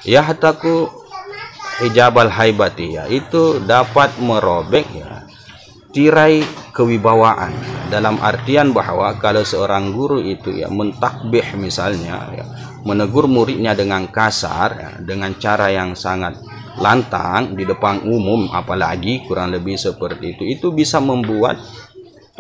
yahtaku hijabal haibati, ya, itu dapat merobek, ya, tirai kewibawaan, dalam artian bahwa kalau seorang guru itu, ya, mentakbih misalnya, ya, menegur muridnya dengan kasar, ya, dengan cara yang sangat lantang di depan umum, apalagi kurang lebih seperti itu bisa membuat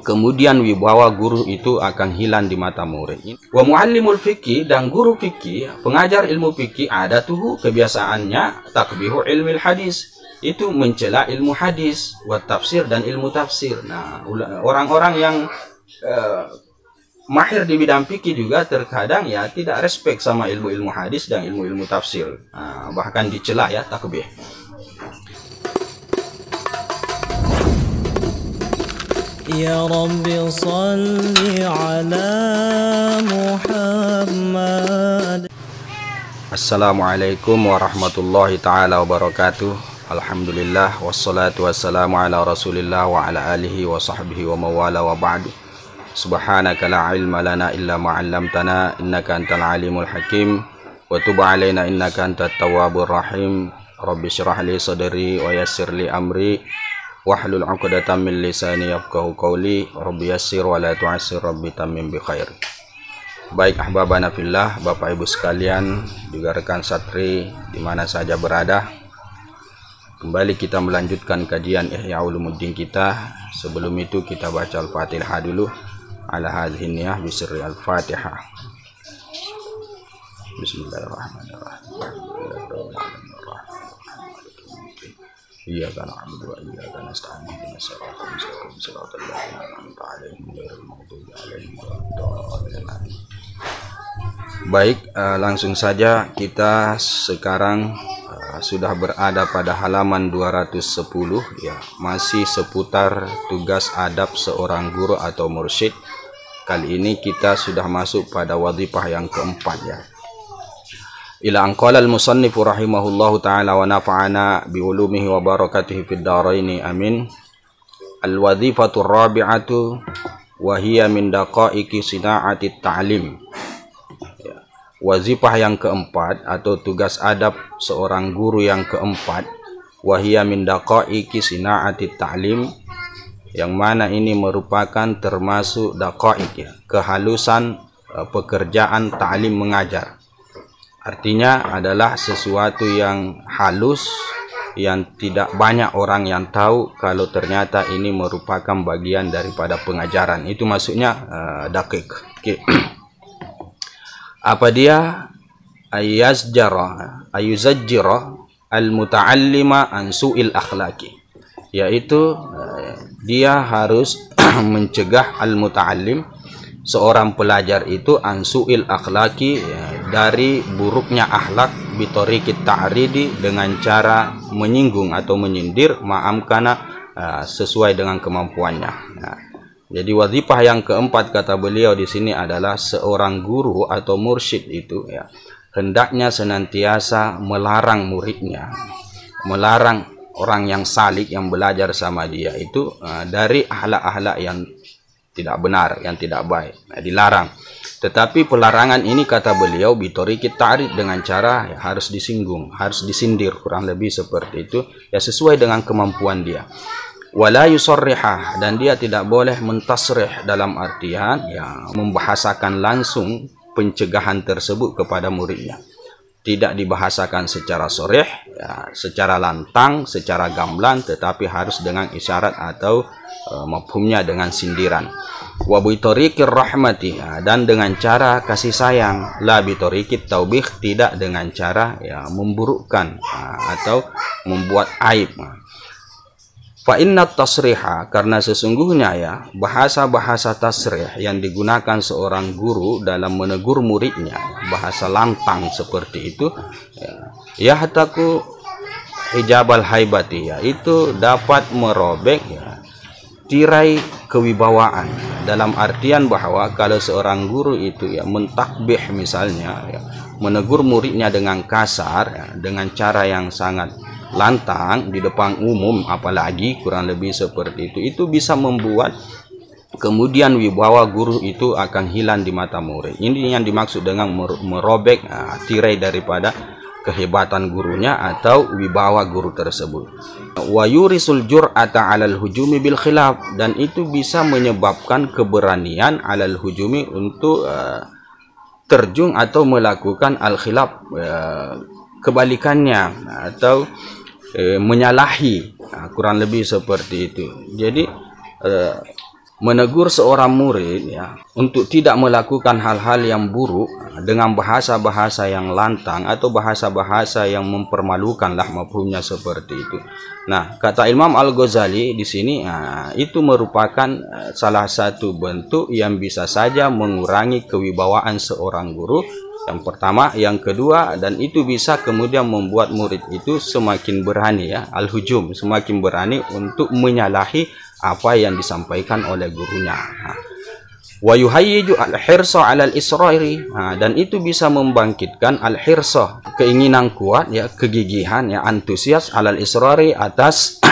kemudian wibawa guru itu akan hilang di mata murid. Wa muallimul fikih, dan guru fikih, pengajar ilmu fikih, ada tuh kebiasaannya takbihu ilmil hadis, itu mencela ilmu hadis, wa tafsir, dan ilmu tafsir. Nah, orang-orang yang mahir di bidang fikih juga terkadang, ya, tidak respect sama ilmu-ilmu hadis dan ilmu-ilmu tafsir. Nah, bahkan dicela, ya, takbih. Ya Rabbi salli ala Muhammad. Assalamualaikum warahmatullahi ta'ala wabarakatuh. Alhamdulillah, wassalatu wassalamu ala rasulillah wa ala alihi wa sahbihi wa mawala wa ba'du. Subhanaka la ilma lana illa ma'allamtana, innaka antal alimul hakim, wa tub alaina innaka antat tawwabur rahim. Rabbi syrah li sadri wa yassir li amri wahlul 'uqdatam min lisani yafqahu qawli. Rabbi yassir wa la tu'assir, Rabbi tammim bi khair. Baik ahbabana fillah, Bapak Ibu sekalian, juga rekan satri di mana saja berada, kembali kita melanjutkan kajian Ihya Ulumuddin kita. Sebelum itu kita baca Al-Fatihah dulu. Ala hadhihi niyah bisirri Al-Fatihah. Bismillahirrahmanirrahim. Iyyaka na'budu wa iyyaka nasta'in, ihdinas siratal mustaqim, siratal ladzina an'amta 'alaihim ghairil maghdubi 'alaihim waladdallin. Baik, langsung saja kita sekarang sudah berada pada halaman 210, ya, masih seputar tugas adab seorang guru atau mursyid. Kali ini kita sudah masuk pada wadhifah yang keempat, ya. Ila anqala al-musannifu rahimahullahu ta'ala wa nafa'ana biulumihi wa barakatihi fid dharaini amin. Al-wadhifatu rabi'atu wa hiya min daqa'iqi sina'ati ta'lim. Wazifah yang keempat atau tugas adab seorang guru yang keempat, wa hiya min daqa'iqi sina'ati ta'lim, yang mana ini merupakan termasuk daqa'iq, ya, kehalusan pekerjaan ta'lim mengajar. Artinya adalah sesuatu yang halus, yang tidak banyak orang yang tahu kalau ternyata ini merupakan bagian daripada pengajaran. Itu maksudnya daqiq. Okay. Apa dia? Ayuzajjira al-muta'allima an su'il akhlaqi, yaitu dia harus mencegah al-muta'allim, seorang pelajar itu, ansuil akhlaki, ya, dari buruknya akhlak, bitorikit ta'ridi, dengan cara menyinggung atau menyindir, ma'amkana, sesuai dengan kemampuannya. Nah, jadi wazifah yang keempat kata beliau di sini adalah seorang guru atau mursyid itu, ya, hendaknya senantiasa melarang muridnya, melarang orang yang salik, yang belajar sama dia itu, dari akhlak-akhlak yang tidak benar, yang tidak baik, dilarang. Tetapi pelarangan ini kata beliau bitorikit ta'rid, dengan cara, ya, harus disinggung, harus disindir, kurang lebih seperti itu, ya, sesuai dengan kemampuan dia. Wala yusarrihah, dan dia tidak boleh mentasrih, dalam artian, ya, membahasakan langsung pencegahan tersebut kepada muridnya. Tidak dibahasakan secara sharih, ya, secara lantang, secara gamblang, tetapi harus dengan isyarat atau mafhumnya dengan sindiran. Wa bitoriqir rahmati, ya, dan dengan cara kasih sayang. La bitoriqit taubih, tidak dengan cara, ya, memburukkan, atau membuat aib. Fa inna tasriha, karena sesungguhnya, ya, bahasa-bahasa tasrih yang digunakan seorang guru dalam menegur muridnya, bahasa lantang seperti itu, ya, yahtaku hijabal haibati, ya, itu dapat merobek, ya, tirai kewibawaan, dalam artian bahwa kalau seorang guru itu, ya, mentakbih misalnya, ya, menegur muridnya dengan kasar, ya, dengan cara yang sangat lantang di depan umum, apalagi kurang lebih seperti itu bisa membuat kemudian wibawa guru itu akan hilang di mata murid. Ini yang dimaksud dengan merobek tirai daripada kehebatan gurunya atau wibawa guru tersebut. Wa yurisul jur'ata 'alal hujumi bil khilaf, dan itu bisa menyebabkan keberanian 'alal hujumi untuk terjun atau melakukan al khilaf, kebalikannya atau menyalahi, kurang lebih seperti itu. Jadi menegur seorang murid ya untuk tidak melakukan hal-hal yang buruk dengan bahasa-bahasa yang lantang atau bahasa-bahasa yang mempermalukan lah, mafhumnya seperti itu. Nah, kata Imam Al-Ghazali di sini, itu merupakan salah satu bentuk yang bisa saja mengurangi kewibawaan seorang guru. Yang pertama, yang kedua, dan itu bisa kemudian membuat murid itu semakin berani ya, al-hujum, semakin berani untuk menyalahi apa yang disampaikan oleh gurunya. Wa yuhayyiju al-hirsa 'alal israri, dan itu bisa membangkitkan al-hirsa, keinginan kuat ya, kegigihan ya, antusias 'alal israri, atas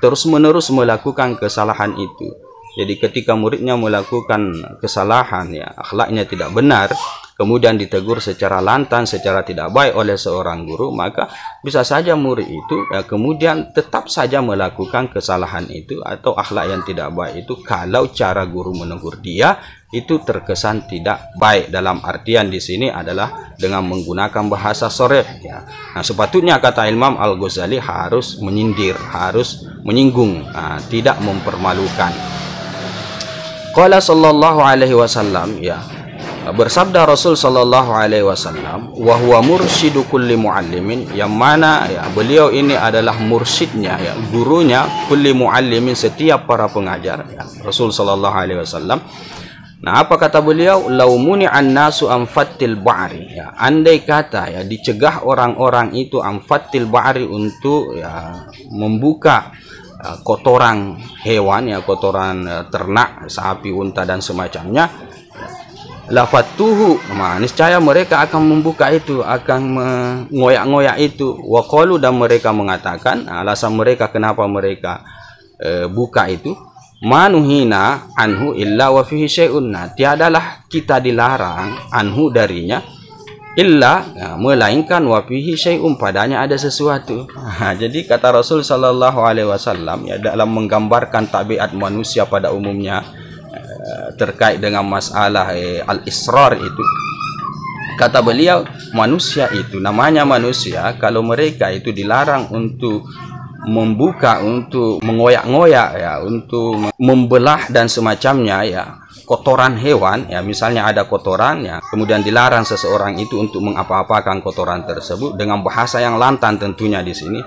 terus-menerus melakukan kesalahan itu. Jadi ketika muridnya melakukan kesalahan ya, akhlaknya tidak benar, kemudian ditegur secara lantang, secara tidak baik oleh seorang guru, maka bisa saja murid itu ya, kemudian tetap saja melakukan kesalahan itu atau akhlak yang tidak baik itu, kalau cara guru menegur dia itu terkesan tidak baik. Dalam artian di sini adalah dengan menggunakan bahasa sharih ya. Nah, sepatutnya kata Imam Al-Ghazali harus menyindir, harus menyinggung, tidak mempermalukan. Qala sallallahu alaihi wasallam ya, bersabda Rasul sallallahu alaihi wasallam, wa huwa mursyidu kulli muallimin, yang mana ya, beliau ini adalah mursyidnya ya, gurunya kulli muallimin, setiap para pengajar ya, Rasul sallallahu alaihi wasallam. Nah, apa kata beliau? Laumuni an-nasu amfattil ba'ri ya, andai kata ya dicegah orang-orang itu amfattil ba'ri, untuk ya membuka kotoran hewan ya, kotoran ternak, sapi, unta dan semacamnya, lafatuhu, niscaya mereka akan membuka itu, akan mengoyak-ngoyak itu. Waqalu, dan mereka mengatakan, alasan mereka kenapa mereka buka itu, manuhina anhu illa wa fihi syai'un, tiadalah kita dilarang anhu darinya, illa melainkan wa fihi syai'un, padanya ada sesuatu. Jadi kata Rasul sallallahu alaihi wasallam ya, dalam menggambarkan tabiat manusia pada umumnya terkait dengan masalah al-israr itu, kata beliau, manusia itu, namanya manusia, kalau mereka itu dilarang untuk membuka, untuk mengoyak-ngoyak ya, untuk membelah dan semacamnya ya, kotoran hewan ya, misalnya ada kotoran ya, kemudian dilarang seseorang itu untuk mengapa-apakan kotoran tersebut dengan bahasa yang lantang tentunya di sini,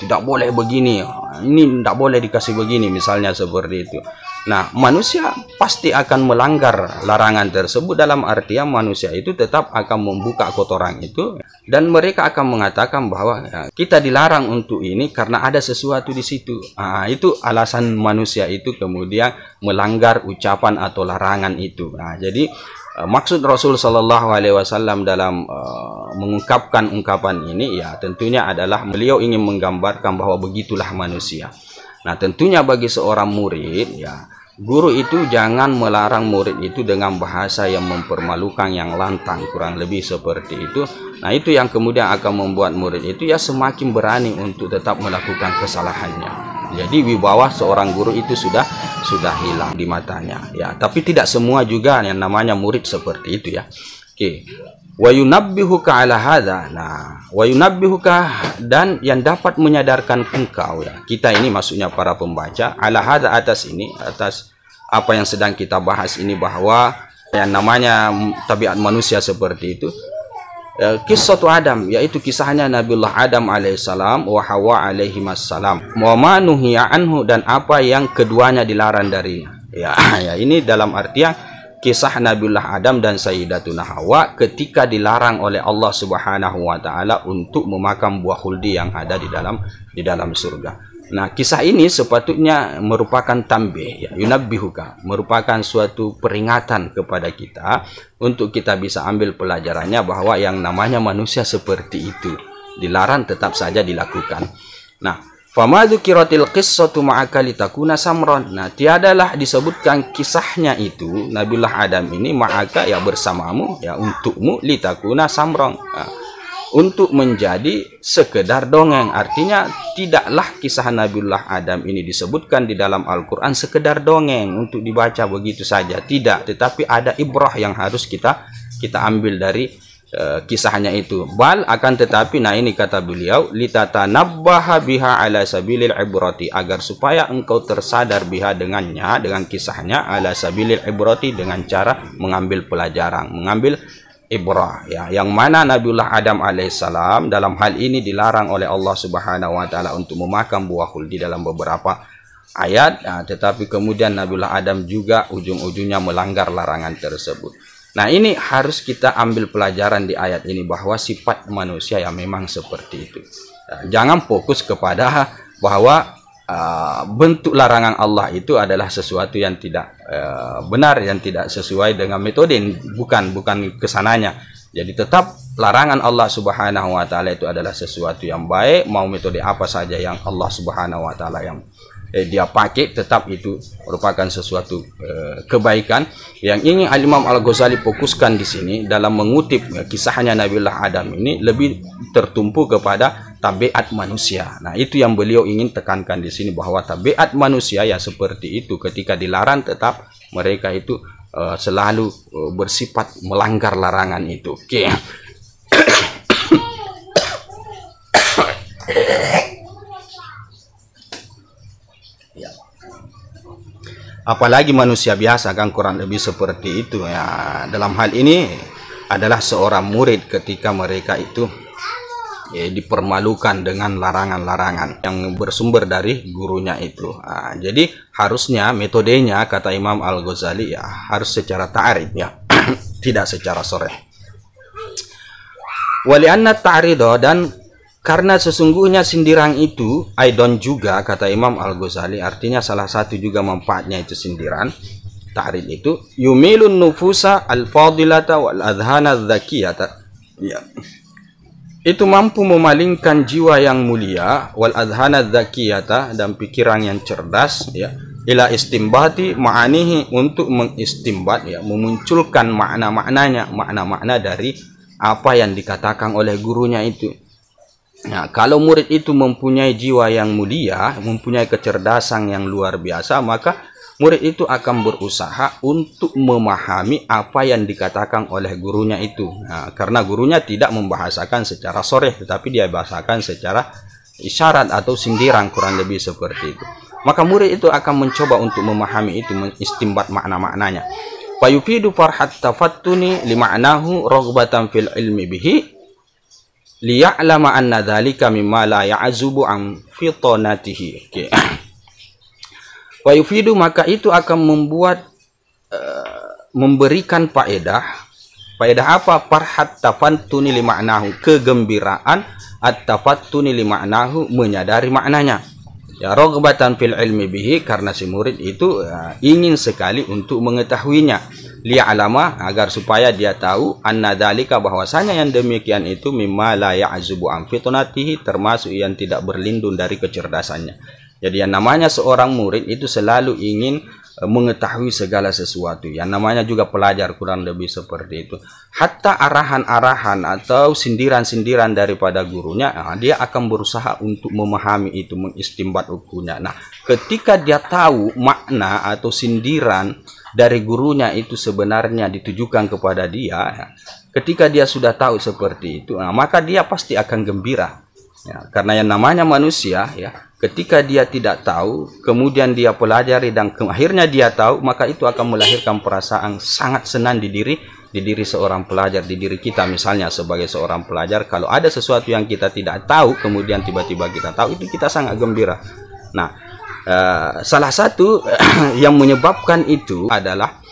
tidak boleh begini, ini tidak boleh dikasih begini, misalnya seperti itu. Nah, manusia pasti akan melanggar larangan tersebut, dalam artian manusia itu tetap akan membuka kotoran itu, dan mereka akan mengatakan bahwa ya, kita dilarang untuk ini karena ada sesuatu di situ. Itu alasan manusia itu kemudian melanggar ucapan atau larangan itu. Jadi maksud Rasul sallallahu alaihi wasallam dalam mengungkapkan ungkapan ini ya, tentunya adalah beliau ingin menggambarkan bahwa begitulah manusia. Nah, tentunya bagi seorang murid ya, guru itu jangan melarang murid itu dengan bahasa yang mempermalukan, yang lantang, kurang lebih seperti itu. Nah, itu yang kemudian akan membuat murid itu ya semakin berani untuk tetap melakukan kesalahannya. Jadi wibawa seorang guru itu sudah hilang di matanya ya. Tapi tidak semua juga yang namanya murid seperti itu ya. Oke. Wa yunabbihuka ala hadza. Nah, wa yunabbihuka, dan yang dapat menyadarkan engkau ya, kita ini maksudnya para pembaca, ala hadza, atas ini, atas apa yang sedang kita bahas ini, bahwa yang namanya tabiat manusia seperti itu. Kisatu Adam, yaitu kisahnya Nabiullah Adam alaihissalam wa Hawa alaihimassalam, wa ma nuhiya anhu, dan apa yang keduanya dilarang darinya ya. Ini dalam artian kisah Nabiullah Adam dan Sayyidatuna Hawa ketika dilarang oleh Allah Subhanahu wa taala untuk memakan buah khuldi yang ada di dalam surga. Nah, kisah ini sepatutnya merupakan tambih ya, yunabbihuka, merupakan suatu peringatan kepada kita untuk kita bisa ambil pelajarannya bahwa yang namanya manusia seperti itu dilarang tetap saja dilakukan. Nah, fama dzukiratil qissatu ma'aka litakuna samron. Nah, tiadalah disebutkan kisahnya itu Nabiullah Adam ini ma'aka ya, bersamamu ya, untukmu, litakuna samron. Nah, untuk menjadi sekedar dongeng. Artinya tidaklah kisah Nabiullah Adam ini disebutkan di dalam Al-Quran sekedar dongeng untuk dibaca begitu saja, tidak, tetapi ada ibrah yang harus kita ambil dari kisahnya itu. Bal akan tetapi, nah ini kata beliau, litatanabbaha biha ala sabilil ibrati, agar supaya engkau tersadar biha dengannya, dengan kisahnya, ala sabilil ibrati, dengan cara mengambil pelajaran, mengambil ibrah, ya, yang mana Nabiullah Adam alaihissalam dalam hal ini dilarang oleh Allah Subhanahu wa taala untuk memakan buah khuldi dalam beberapa ayat, nah, tetapi kemudian Nabiullah Adam juga ujung-ujungnya melanggar larangan tersebut. Nah, ini harus kita ambil pelajaran di ayat ini, bahwa sifat manusia yang memang seperti itu. Nah, jangan fokus kepada bahwa bentuk larangan Allah itu adalah sesuatu yang tidak benar, yang tidak sesuai dengan metode, bukan kesananya. Jadi tetap larangan Allah Subhanahu wa taala itu adalah sesuatu yang baik, mau metode apa saja yang Allah Subhanahu wa taala yang dia pakai, tetap itu merupakan sesuatu kebaikan. Yang ingin Al-Imam Al-Ghazali fokuskan di sini dalam mengutip kisahnya Nabiullah Adam ini lebih tertumpu kepada tabiat manusia. Nah, itu yang beliau ingin tekankan di sini, bahwa tabiat manusia yang seperti itu ketika dilarang tetap mereka itu selalu bersifat melanggar larangan itu. Oke. Apalagi manusia biasa kan kurang lebih seperti itu ya. Dalam hal ini adalah seorang murid ketika mereka itu dipermalukan dengan larangan-larangan yang bersumber dari gurunya itu. Jadi harusnya metodenya, kata Imam Al-Ghazali, ya harus secara ta'arif, ya tidak secara soreh. Walianna ta'rido, dan karena sesungguhnya sindiran itu aidon juga, kata Imam Al-Ghazali, artinya salah satu juga manfaatnya itu sindiran, ta'rid itu, yumilun nufusa al-fadilata wal adhana dzakiyata, ya, itu mampu memalingkan jiwa yang mulia, wal adhana dzakiyata, dan pikiran yang cerdas, ya, ila istimbati ma'anihi, untuk mengistimbat, ya, memunculkan makna-maknanya, makna-makna dari apa yang dikatakan oleh gurunya itu. Nah, kalau murid itu mempunyai jiwa yang mulia, mempunyai kecerdasan yang luar biasa, maka murid itu akan berusaha untuk memahami apa yang dikatakan oleh gurunya itu. Nah, karena gurunya tidak membahasakan secara soreh, tetapi dia bahasakan secara isyarat atau sindiran, kurang lebih seperti itu. Maka murid itu akan mencoba untuk memahami itu, mengistimbat makna-maknanya. Fayufidu farhat tafattuni lima'nahu raghbatan fil ilmi bihi, liya'lama anna dzalika mimma la ya'zubu an fitanatihi. Okay. Wa yufidu, maka itu akan membuat memberikan faedah apa? Farhat tafattuni li ma'nahu, kegembiraan, at-tafattuni li ma'nahu, menyadari maknanya. Ya, raghbatan fil ilmi bihi, karena si murid itu ingin sekali untuk mengetahuinya. Liya'lama, agar supaya dia tahu, anna dzalika, bahwasanya yang demikian itu, mimma la ya'zubu an fitanatihi, termasuk yang tidak berlindung dari kecerdasannya. Jadi yang namanya seorang murid itu selalu ingin mengetahui segala sesuatu. Yang namanya juga pelajar kurang lebih seperti itu. Hatta arahan-arahan atau sindiran-sindiran daripada gurunya, dia akan berusaha untuk memahami itu, mengistimbat hukumnya. Nah, ketika dia tahu makna atau sindiran dari gurunya itu sebenarnya ditujukan kepada dia, ketika dia sudah tahu seperti itu, maka dia pasti akan gembira. Ya, karena yang namanya manusia, ya, ketika dia tidak tahu, kemudian dia pelajari dan akhirnya dia tahu, maka itu akan melahirkan perasaan sangat senang di diri seorang pelajar, di diri kita misalnya sebagai seorang pelajar. Kalau ada sesuatu yang kita tidak tahu, kemudian tiba-tiba kita tahu, itu kita sangat gembira. Nah, salah satu yang menyebabkan itu adalah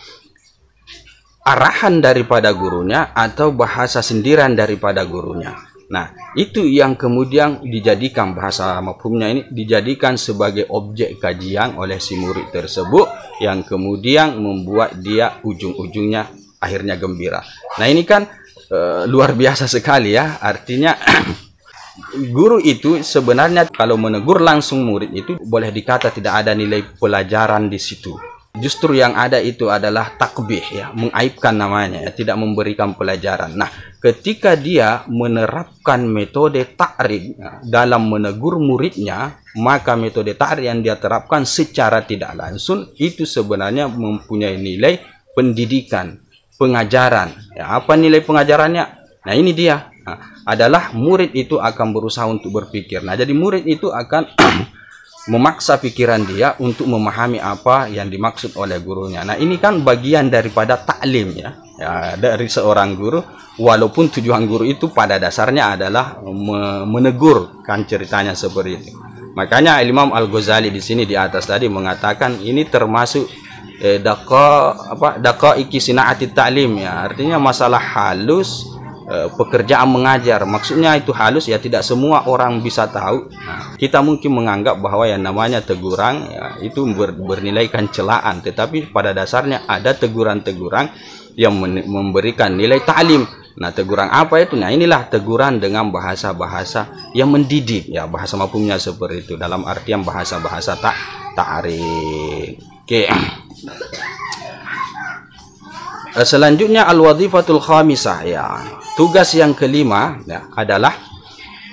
arahan daripada gurunya atau bahasa sindiran daripada gurunya. Nah, itu yang kemudian dijadikan, bahasa mafhumnya ini dijadikan sebagai objek kajian oleh si murid tersebut, yang kemudian membuat dia ujung-ujungnya akhirnya gembira. Nah, ini kan luar biasa sekali ya. Artinya guru itu sebenarnya kalau menegur langsung murid itu boleh dikata tidak ada nilai pelajaran di situ. Justru yang ada itu adalah takbih, ya, mengaibkan namanya, ya, tidak memberikan pelajaran. Nah, ketika dia menerapkan metode ta'rid, ya, dalam menegur muridnya, maka metode ta'rid yang dia terapkan secara tidak langsung itu sebenarnya mempunyai nilai pendidikan, pengajaran. Ya, apa nilai pengajarannya? Nah, ini dia. Nah, adalah murid itu akan berusaha untuk berpikir. Nah, jadi murid itu akan memaksa pikiran dia untuk memahami apa yang dimaksud oleh gurunya. Nah, ini kan bagian daripada taklim, ya, dari seorang guru, walaupun tujuan guru itu pada dasarnya adalah menegur, kan ceritanya seperti itu. Makanya Imam Al-Ghazali di sini di atas tadi mengatakan ini termasuk daqaiqi sina'ati ta'lim, ya, artinya masalah halus pekerjaan mengajar. Maksudnya itu halus, ya, tidak semua orang bisa tahu. Nah, kita mungkin menganggap bahwa yang namanya teguran, ya, itu bernilaikan celaan, tetapi pada dasarnya ada teguran-teguran yang memberikan nilai ta'lim. Nah, teguran apa itu? Nah, inilah teguran dengan bahasa-bahasa yang mendidik, ya, bahasa mafhumnya seperti itu, dalam artian bahasa-bahasa ta'rif. Oke. Selanjutnya al-wadhifatul khamisah, ya, tugas yang kelima, ya, adalah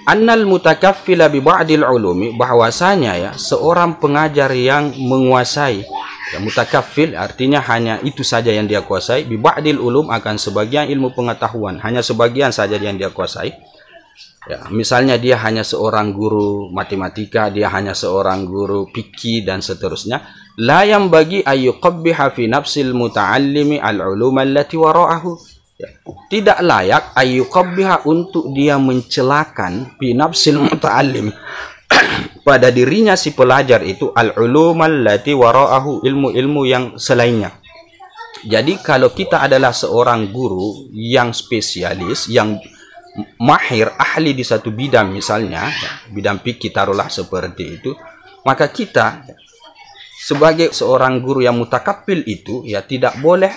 annal mutakaffila bi ba'dil ulumi, bahwasanya, ya, seorang pengajar yang menguasai, ya, mutakaffil artinya hanya itu saja yang dia kuasai, bi ba'dil ulum akan sebagian ilmu pengetahuan, hanya sebagian saja yang dia kuasai. Ya, misalnya dia hanya seorang guru matematika, dia hanya seorang guru fikih dan seterusnya. La yang bagi ayyuqabbiha fi nafsil muta'allimi al-ulum allati wara'ahu. Ya, tidak layak ayyuqabbiha untuk dia mencelakan fi nafsil muta'allim pada dirinya si pelajar itu al-ulum allati wara'ahu, ilmu-ilmu yang selainnya. Jadi kalau kita adalah seorang guru yang spesialis, yang mahir, ahli di satu bidang, misalnya, ya, bidang fikih taruhlah seperti itu, maka kita sebagai seorang guru yang mutakaffil itu, ya, tidak boleh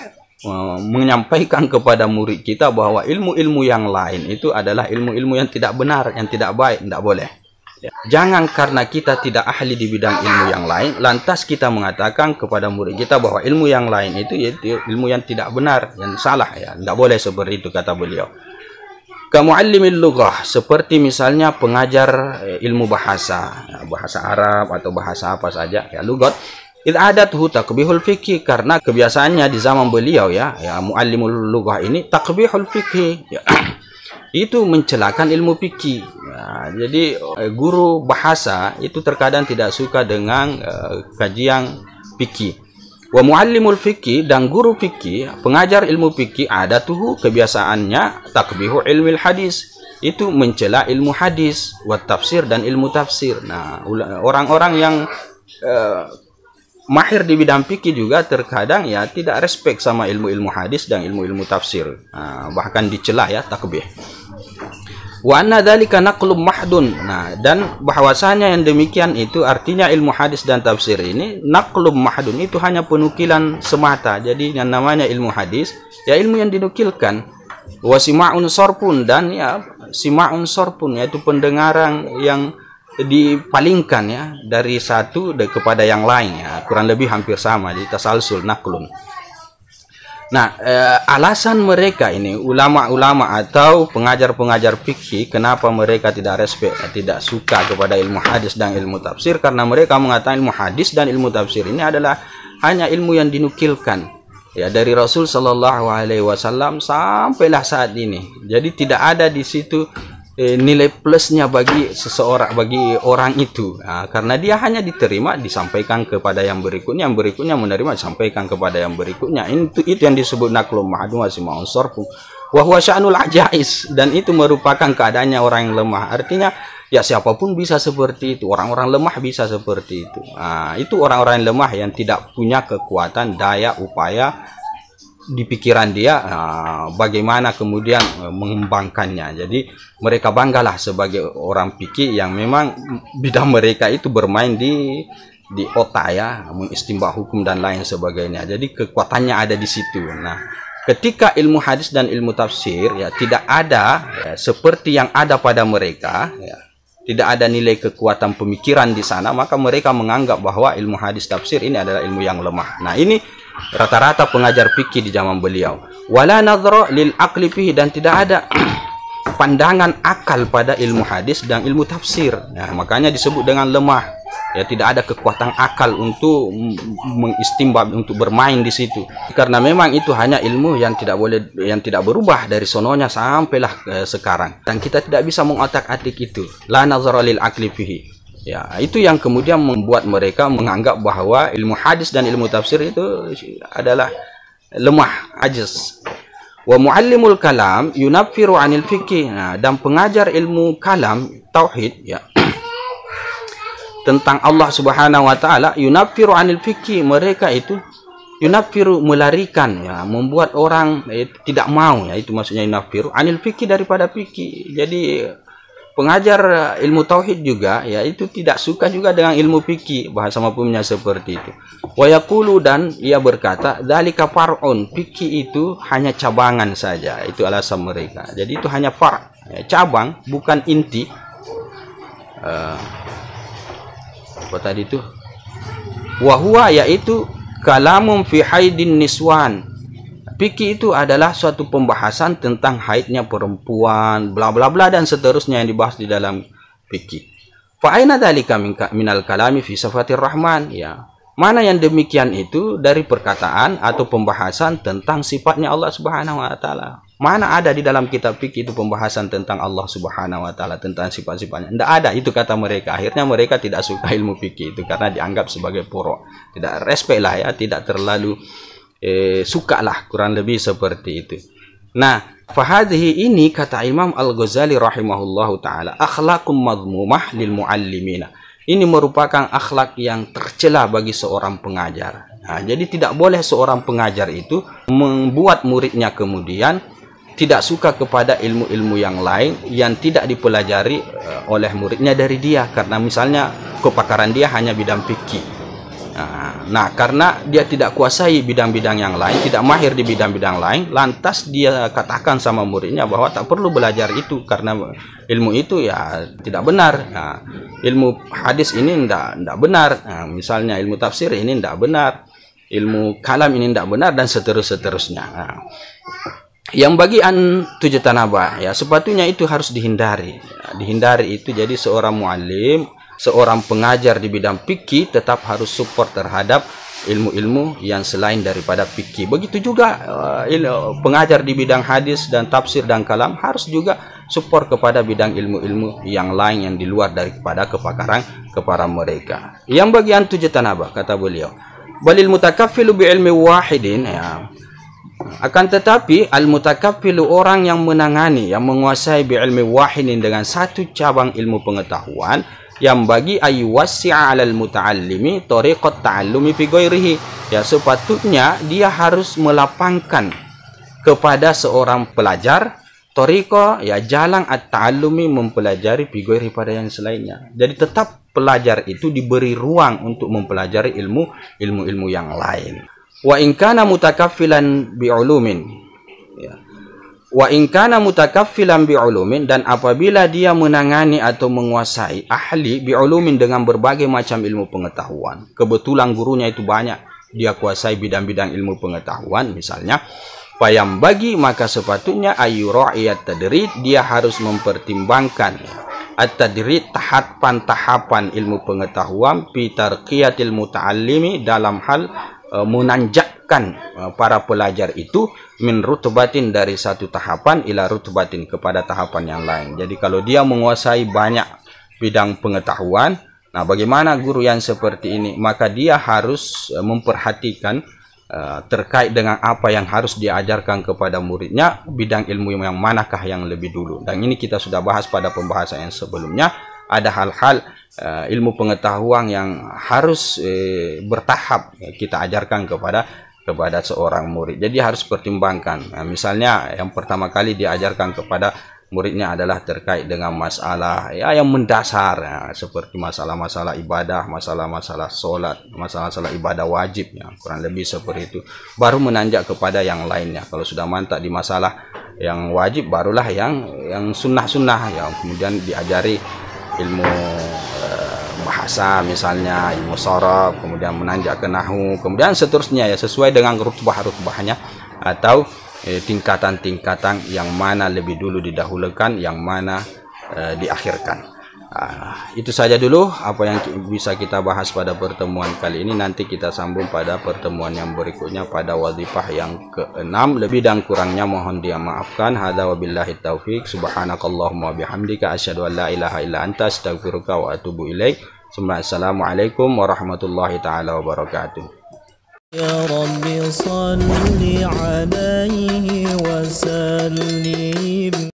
menyampaikan kepada murid kita bahwa ilmu-ilmu yang lain itu adalah ilmu-ilmu yang tidak benar, yang tidak baik, tidak boleh. Ya. Jangan karena kita tidak ahli di bidang ilmu yang lain, lantas kita mengatakan kepada murid kita bahwa ilmu yang lain itu yaitu ilmu yang tidak benar, yang salah, ya, tidak boleh seperti itu, kata beliau. Kamu'allimil lughah, seperti misalnya pengajar ilmu bahasa, ya, bahasa Arab atau bahasa apa saja, ya, lughat. Id adathu takbihul fikih, karena kebiasaannya di zaman beliau, ya, muallimul lughah ini takbihul fikih, ya, itu mencelakan ilmu fikih. Ya, jadi guru bahasa itu terkadang tidak suka dengan kajian fikih. Wa muallimul fikih, dan guru fikih, pengajar ilmu fikih, adatuhu, kebiasaannya takbihu ilmil hadis, itu mencela ilmu hadis, wa tafsir, dan ilmu tafsir. Nah, orang-orang yang mahir di bidang fikih juga terkadang, ya, tidak respect sama ilmu-ilmu hadis dan ilmu-ilmu tafsir. Nah, bahkan dicela, ya, takbih. Wa anna dzalika naqlum mahdun. Nah, dan bahwasanya yang demikian itu artinya ilmu hadis dan tafsir ini naqlum mahdun, itu hanya penukilan semata. Jadi yang namanya ilmu hadis, ya, ilmu yang dinukilkan. Wa sima'un sarpun, dan, ya, sima'un sarpun, yaitu pendengaran yang dipalingkan, ya, dari satu kepada yang lain, ya, kurang lebih hampir sama, jadi tasalsul, naqlun. Nah, alasan mereka ini, ulama-ulama atau pengajar-pengajar fikih, kenapa mereka tidak respect, tidak suka kepada ilmu hadis dan ilmu tafsir, karena mereka mengatakan ilmu hadis dan ilmu tafsir ini adalah hanya ilmu yang dinukilkan, ya, dari Rasul Shallallahu Alaihi Wasallam sampailah saat ini. Jadi tidak ada di situ nilai plusnya bagi seseorang, bagi orang itu. Nah, karena dia hanya diterima, disampaikan kepada yang berikutnya menerima, disampaikan kepada yang berikutnya. Itu yang disebut naqlum mahdum wa sima'un sarfu wa huwa sya'nul ajais, dan itu merupakan keadaannya orang yang lemah. Artinya, ya, siapapun bisa seperti itu, orang-orang lemah bisa seperti itu. Nah, itu orang-orang yang lemah yang tidak punya kekuatan, daya, upaya di pikiran dia, bagaimana kemudian mengembangkannya. Jadi mereka banggalah sebagai orang fikih yang memang bidang mereka itu bermain di otak, ya, mengistimbah hukum dan lain sebagainya. Jadi kekuatannya ada di situ. Nah, ketika ilmu hadis dan ilmu tafsir, ya, tidak ada, ya, seperti yang ada pada mereka, ya, tidak ada nilai kekuatan pemikiran di sana, maka mereka menganggap bahwa ilmu hadis tafsir ini adalah ilmu yang lemah. Nah, ini rata-rata pengajar fikih di zaman beliau. Wala nadhra lil aqli fihi, dan tidak ada pandangan akal pada ilmu hadis dan ilmu tafsir. Nah, makanya disebut dengan lemah. Ya, tidak ada kekuatan akal untuk mengistimbab, untuk bermain di situ. Karena memang itu hanya ilmu yang tidak berubah dari sononya sampailah sekarang. Dan kita tidak bisa mengotak-atik itu. La nazara lil aqli fihi. Ya, itu yang kemudian membuat mereka menganggap bahwa ilmu hadis dan ilmu tafsir itu adalah lemah, ajiz. Wa muallimul kalam yunaffiru 'anil fiqh. Nah, dan pengajar ilmu kalam tauhid, ya, tentang Allah Subhanahu wa taala, yunaffiru 'anil fiqh, mereka itu yunaffiru, melarikan, ya, membuat orang tidak mau, ya, itu maksudnya yunaffiru 'anil fiqh, daripada fikih. Jadi pengajar ilmu tauhid juga, ya, itu tidak suka juga dengan ilmu fikih, bahasa mafhumnya seperti itu. Wa yaqulu, dan ia berkata, dzalika far'un, fikih itu hanya cabangan saja, itu alasan mereka. Jadi itu hanya far', ya, cabang, bukan inti. Apa tadi itu? Wahwa, yaitu kalamum fi haidin niswan. Fikih itu adalah suatu pembahasan tentang haidnya perempuan, bla bla bla, dan seterusnya yang dibahas di dalam fikih. Fa aina dzalika minal kalami fi sifatir rahman, ya. Mana yang demikian itu dari perkataan atau pembahasan tentang sifatnya Allah Subhanahu wa taala? Mana ada di dalam kitab fikih itu pembahasan tentang Allah Subhanahu wa taala, tentang sifat-sifatnya? Tidak ada, itu kata mereka. Akhirnya mereka tidak suka ilmu fikih itu karena dianggap sebagai purok. Tidak respect lah, ya, tidak terlalu suka lah, kurang lebih seperti itu. Nah, fahadhihi, ini kata Imam Al-Ghazali rahimahullahu taala, akhlaqum madhmumah lil muallimina. Ini merupakan akhlak yang tercela bagi seorang pengajar. Nah, jadi tidak boleh seorang pengajar itu membuat muridnya kemudian tidak suka kepada ilmu-ilmu yang lain yang tidak dipelajari oleh muridnya dari dia. Karena misalnya kepakaran dia hanya bidang fikih. Nah, karena dia tidak kuasai bidang-bidang yang lain, tidak mahir di bidang-bidang lain, lantas dia katakan sama muridnya bahwa tak perlu belajar itu karena ilmu itu, ya, tidak benar. Nah, ilmu hadis ini tidak benar. Nah, misalnya ilmu tafsir ini tidak benar, ilmu kalam ini tidak benar, dan seterusnya. Nah, yang bagian tujuh tanabah, ya, sepatutnya itu harus dihindari. Ya, dihindari itu. Jadi seorang muallim, seorang pengajar di bidang fikih tetap harus support terhadap ilmu-ilmu yang selain daripada fikih. Begitu juga pengajar di bidang hadis dan tafsir dan kalam harus juga support kepada bidang ilmu-ilmu yang lain yang di luar daripada kepakaran kepada mereka. Yang bagian tujuh tanabah, kata beliau, balil mutakaffilu bi ilmi wahidin, ya. Akan tetapi al-mutakaffilu, orang yang menangani, yang menguasai bi ilmi wahidin, dengan satu cabang ilmu pengetahuan, yang bagi ayyuwassi'a 'alal muta'allimi tariqat ta'allumi fi ghairihi, ya, sepatutnya dia harus melapangkan kepada seorang pelajar tariqa, ya, jalan at-ta'allumi, mempelajari fi ghairihi, pada yang selainnya. Jadi tetap pelajar itu diberi ruang untuk mempelajari ilmu-ilmu yang lain. Wa in kana mutakaffilan bi ulumin, ya. Wa in kana mutakaffilan bi ulumin, dan apabila dia menangani atau menguasai ahli bi ulumin, dengan berbagai macam ilmu pengetahuan, kebetulan gurunya itu banyak, dia kuasai bidang-bidang ilmu pengetahuan misalnya, payam bagi, maka sepatutnya ayyura'iyat tadrid, dia harus mempertimbangkan at-tadrid, tahapan ilmu pengetahuan, fi tarqiyatil muta'allimi, dalam hal menanjakkan para pelajar itu min rutbatin, dari satu tahapan, ila rutbatin, kepada tahapan yang lain. Jadi kalau dia menguasai banyak bidang pengetahuan, nah, bagaimana guru yang seperti ini? Maka dia harus memperhatikan terkait dengan apa yang harus diajarkan kepada muridnya, bidang ilmu yang manakah yang lebih dulu. Dan ini kita sudah bahas pada pembahasan yang sebelumnya. Ada hal-hal ilmu pengetahuan yang harus bertahap kita ajarkan kepada seorang murid. Jadi harus pertimbangkan. Nah, misalnya yang pertama kali diajarkan kepada muridnya adalah terkait dengan masalah, ya, yang mendasar, ya, seperti masalah-masalah ibadah, masalah-masalah solat, masalah-masalah ibadah wajib, ya, kurang lebih seperti itu. Baru menanjak kepada yang lainnya. Kalau sudah mantap di masalah yang wajib, barulah yang sunnah-sunnah, ya, kemudian diajari ilmu bahasa misalnya, ilmu sharaf, kemudian menanjak ke nahwu, kemudian seterusnya ya, sesuai dengan rutbah-rutbahnya atau tingkatan-tingkatan yang mana lebih dulu didahulukan, yang mana diakhirkan. Itu saja dulu apa yang bisa kita bahas pada pertemuan kali ini. Nanti kita sambung pada pertemuan yang berikutnya pada wadhifah yang ke-6. Lebih dan kurangnya mohon dimaafkan. Hadza wabillahi taufik. Subhanakallahumma bihamdika asyhadu an la ilaha illa anta astaghfiruka wa atubu ilaik. Assalamualaikum warahmatullahi taala wabarakatuh. Ya Rabbi salli alaihi wa sallim.